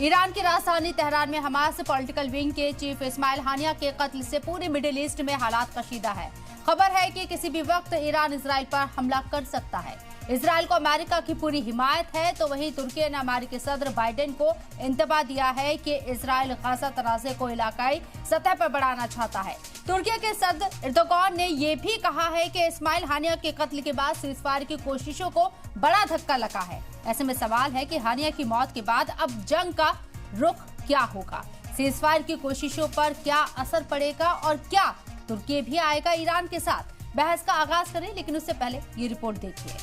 Iran की राजधानी Tehran में हमास पॉलिटिकल विंग के चीफ इस्माइल हानिया के कत्ल से पूरे मिडिल ईस्ट में हालात कशीदा है। खबर है कि किसी भी वक्त ईरान इजराइल पर हमला कर सकता है। इजराइल को अमेरिका की पूरी हिमायत है, तो वहीं तुर्की ने अमेरिकी सदर बाइडेन को इंतबाह दिया है कि इजराइल गाजा तनाज़े को इलाकाई सतह पर बढ़ाना चाहता है। तुर्की के सदर एर्दोगान ने यह भी कहा है कि इस्माइल हानिया के कत्ल के बाद सीज़फायर की कोशिशों को बड़ा धक्का लगा है। ऐसे में सवाल है कि हानिया की मौत के बाद अब जंग का रुख क्या होगा, सीज़फायर की कोशिशों पर क्या असर पड़ेगा और क्या तुर्की भी आएगा ईरान के साथ। बहस का आगाज करें, लेकिन उससे पहले ये रिपोर्ट देखिए।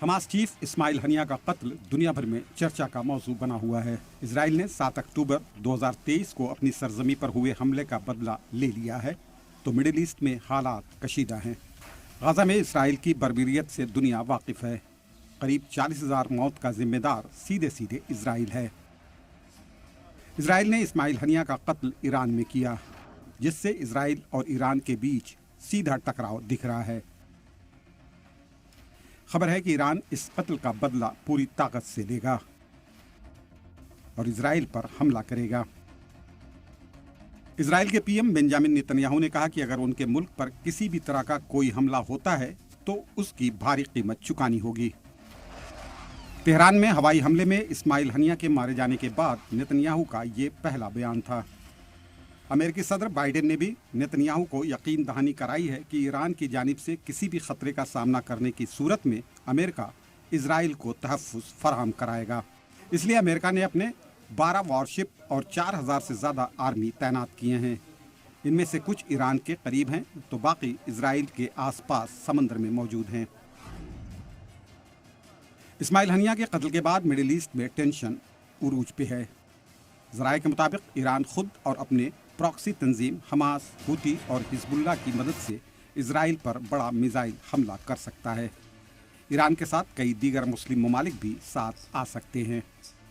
हमास चीफ इस्माइल हनिया का कत्ल दुनिया भर में चर्चा का मौजू बना हुआ है। इजराइल ने 7 अक्टूबर 2023 को अपनी सरजमी पर हुए हमले का बदला ले लिया है, तो मिडिल ईस्ट में हालात कशीदा हैं। गाजा में इजराइल की बर्बरियत से दुनिया वाकिफ है। करीब 40,000 मौत का जिम्मेदार सीधे सीधे इजराइल है। इजराइल ने इस्माइल हनिया का कत्ल ईरान में किया, जिससे इजराइल और ईरान के बीच सीधा टकराव दिख रहा है। खबर है कि ईरान इस कत्ल का बदला पूरी ताकत से लेगा और इजराइल पर हमला करेगा। इजराइल के पीएम बेंजामिन नेतन्याहू ने कहा कि अगर उनके मुल्क पर किसी भी तरह का कोई हमला होता है तो उसकी भारी कीमत चुकानी होगी। तेहरान में हवाई हमले में इस्माइल हनिया के मारे जाने के बाद नेतन्याहू का ये पहला बयान था। अमेरिकी सदर बाइडेन ने भी नेतन्याहू को यकीन दहानी कराई है कि ईरान की जानिब से किसी भी खतरे का सामना करने की सूरत में अमेरिका इजराइल को तहफ़्फ़ुज़ फराहम कराएगा। इसलिए अमेरिका ने अपने 12 वॉरशिप और 4,000 से ज़्यादा आर्मी तैनात किए हैं। इनमें से कुछ ईरान के करीब हैं, तो बाकी इजराइल के आसपास समंदर में मौजूद हैं। इस्माइल हनिया के कत्ल के बाद मिडिल ईस्ट में टेंशन उरूज पे है। ज़राए के मुताबिक ईरान खुद और अपने प्रॉक्सी तंजीम हमास, हूती और हिजबुल्लाह की मदद से इजराइल पर बड़ा मिसाइल हमला कर सकता है। ईरान के साथ कई दीगर मुस्लिम ममालिक भी साथ आ सकते हैं।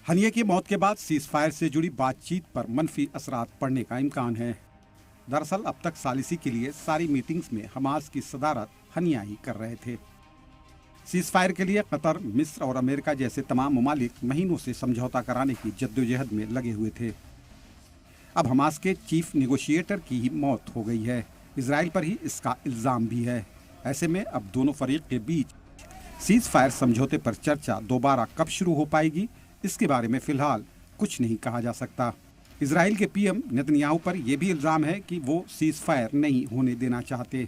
हनिया की मौत के बाद सीज़फायर से जुड़ी बातचीत पर मनफी असरात पड़ने का इम्कान है। दरअसल अब तक सालिसी के लिए सारी मीटिंग्स में हमास की सदारत हनिया ही कर रहे थे। सीज़फायर के लिए कतर, मिस्र और अमेरिका जैसे तमाम ममालिक महीनों से समझौता कराने की जद्दोजहद में लगे हुए थे। अब हमास के चीफ नेगोशिएटर की ही मौत हो गई है। इजराइल पर ही इसका इल्ज़ाम भी है। ऐसे में अब दोनों फरीक के बीच सीज़फायर समझौते पर चर्चा दोबारा कब शुरू हो पाएगी, इसके बारे में फ़िलहाल कुछ नहीं कहा जा सकता। इजराइल के पीएम नेतन्याहू पर यह भी इल्ज़ाम है कि वो सीज़फायर नहीं होने देना चाहते।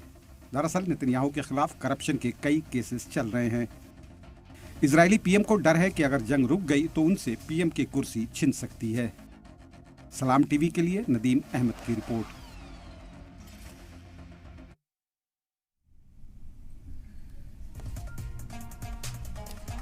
दरअसल नेतन्याहू के खिलाफ करप्शन के कई केसेस चल रहे हैं। इजरायली पीएम को डर है कि अगर जंग रुक गई तो उनसे पीएम की कुर्सी छिन सकती है। सलाम टीवी के लिए नदीम अहमद की रिपोर्ट।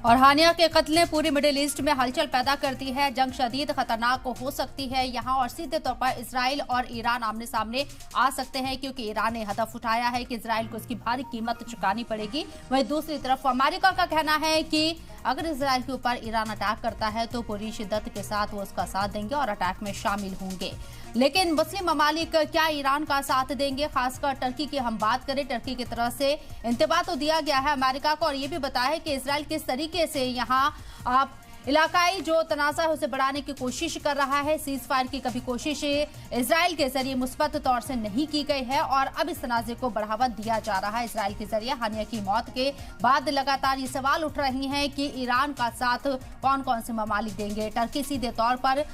और हानिया के कत्ल ने पूरी मिडिल ईस्ट में हलचल पैदा कर दी है। जंग शदीद खतरनाक हो सकती है यहाँ, और सीधे तौर पर इजराइल और ईरान आमने सामने आ सकते हैं, क्योंकि ईरान ने हदफ उठाया है कि इजराइल को इसकी भारी कीमत चुकानी पड़ेगी। वहीं दूसरी तरफ अमेरिका का कहना है कि अगर इजराइल के ऊपर ईरान अटैक करता है तो पूरी शिद्दत के साथ वो उसका साथ देंगे और अटैक में शामिल होंगे। लेकिन मुस्लिम ममालिक क्या ईरान का साथ देंगे? खासकर टर्की की हम बात करें, टर्की की तरफ से इंतबाह तो दिया गया है अमेरिका को, और ये भी बताया है कि इजराइल किस तरीके से यहाँ आप इलाकाई जो तनाज़ा है उसे बढ़ाने की कोशिश कर रहा है। सीज़फायर की कभी कोशिश इजराइल के जरिए मुस्बत तौर से नहीं की गई है, और अब इस तनाज़े को बढ़ावा दिया जा रहा है इजराइल के जरिए। हानिया की मौत के बाद लगातार ये सवाल उठ रहे हैं कि ईरान का साथ कौन कौन से ममालिक देंगे। टर्की सीधे तौर पर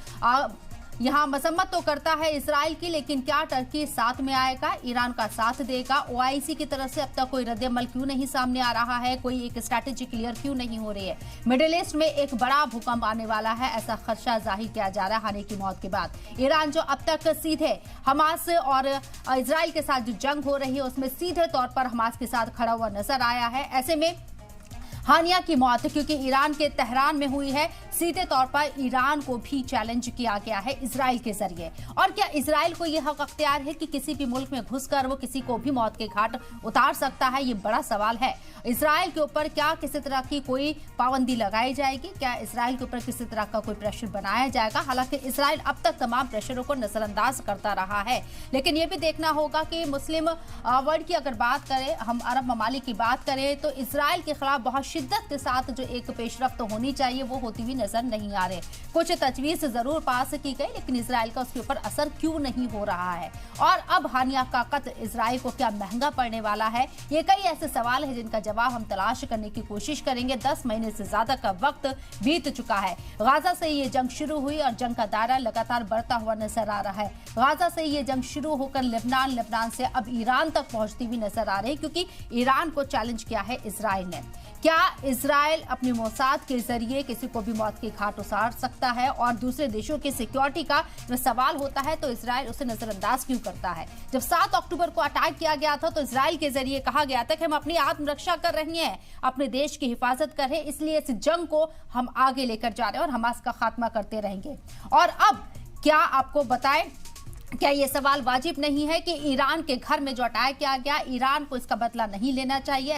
यहाँ मजम्मत तो करता है इजराइल की, लेकिन क्या टर्की साथ में आएगा, ईरान का साथ देगा? ओआईसी की तरफ से अब तक कोई रद्द-ए-अमल क्यों नहीं सामने आ रहा है? कोई एक स्ट्रैटेजी क्लियर क्यों नहीं हो रही है? मिडिल ईस्ट में एक बड़ा भूकंप आने वाला है, ऐसा खदशा जाहिर किया जा रहा है हानिया की मौत के बाद। ईरान जो अब तक सीधे हमास और इजराइल के साथ जो जंग हो रही है उसमें सीधे तौर पर हमास के साथ खड़ा हुआ नजर आया है। ऐसे में हानिया की मौत क्योंकि ईरान के तेहरान में हुई है, सीधे तौर पर ईरान को भी चैलेंज किया गया है इजराइल के जरिए। और क्या इजराइल को यह हक अख्तियार है कि किसी भी मुल्क में घुसकर वो किसी को भी मौत के घाट उतार सकता है? ये बड़ा सवाल है। इजराइल के ऊपर क्या किसी तरह की कोई पाबंदी लगाई जाएगी? क्या इजराइल के ऊपर किसी तरह का कोई प्रेशर बनाया जाएगा? हालांकि इजराइल अब तक तमाम प्रेशरों को नजरअंदाज करता रहा है, लेकिन यह भी देखना होगा कि मुस्लिम वर्ल्ड की अगर बात करें, हम अरब ममालिक की बात करें, तो इजराइल के खिलाफ बहुत शिद्दत के साथ जो एक पेशरफ्त होनी चाहिए वो होती हुई नजर नहीं आ रही। कुछ तजवीज जरूर पास की गई, लेकिन इजराइल का उसके ऊपर असर क्यों नहीं हो रहा है? और अब हानिया का कत्ल इजराइल को क्या महंगा पड़ने वाला है? ये कई ऐसे सवाल है जिनका जवाब हम तलाश करने की कोशिश करेंगे। 10 महीने से ज्यादा का वक्त बीत चुका है। गाजा से ये जंग शुरू हुई और जंग का दायरा लगातार बढ़ता हुआ नजर आ रहा है। गाजा से ये जंग शुरू होकर लेबनान से अब ईरान तक पहुंचती हुई नजर आ रही है, क्योंकि ईरान को चैलेंज किया है इजराइल ने। क्या इजराइल अपने मोसाद के जरिए किसी को भी मौत के घाट उतार सकता है? और दूसरे देशों की सिक्योरिटी का जब सवाल होता है तो इजराइल उसे नजरअंदाज क्यों करता है? जब 7 अक्टूबर को अटैक किया गया था तो इजराइल के जरिए कहा गया था कि हम अपनी आत्मरक्षा कर रहे हैं, अपने देश की हिफाजत कर रहे हैं, इसलिए इस जंग को हम आगे लेकर जा रहे हैं और हमास का खात्मा करते रहेंगे। और अब क्या आपको बताएं, क्या ये सवाल वाजिब नहीं है कि ईरान के घर में जो अटैक किया गया, ईरान को इसका बदला नहीं लेना चाहिए?